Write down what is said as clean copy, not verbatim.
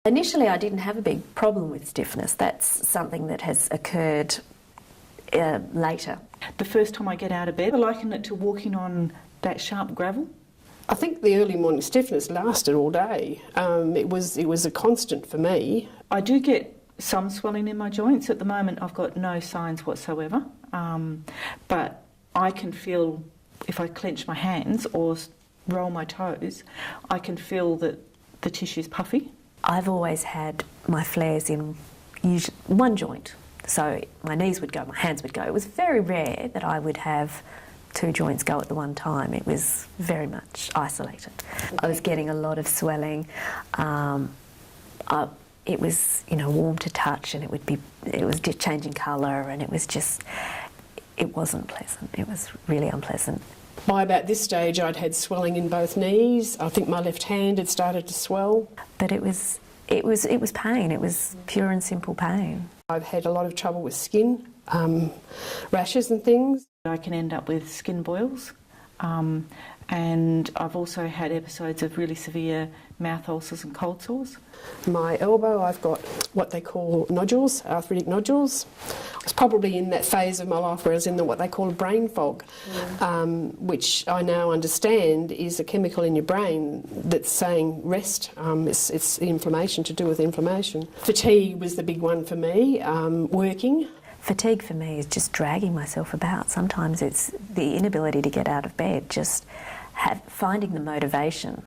Initially, I didn't have a big problem with stiffness. That's something that has occurred later. The first time I get out of bed, I liken it to walking on that sharp gravel. I think the early morning stiffness lasted all day. It was a constant for me. I do get some swelling in my joints. At the moment I've got no signs whatsoever, but I can feel, if I clench my hands or roll my toes, I can feel that the tissue's puffy. I've always had my flares in one joint, so my knees would go, my hands would go. It was very rare that I would have two joints go at the one time. It was very much isolated. I was getting a lot of swelling. It was, warm to touch, and it was just changing colour, and it wasn't pleasant. It was really unpleasant. By about this stage, I'd had swelling in both knees. I think my left hand had started to swell. But it was pain. It was pure and simple pain. I've had a lot of trouble with skin, rashes and things. I can end up with skin boils, and I've also had episodes of really severe mouth ulcers and cold sores. My elbow, I've got what they call nodules, arthritic nodules. I was probably in that phase of my life where I was in what they call a brain fog, which I now understand is a chemical in your brain that's saying rest. It's inflammation, to do with inflammation. Fatigue was the big one for me, working. Fatigue for me is just dragging myself about. Sometimes it's the inability to get out of bed, just finding the motivation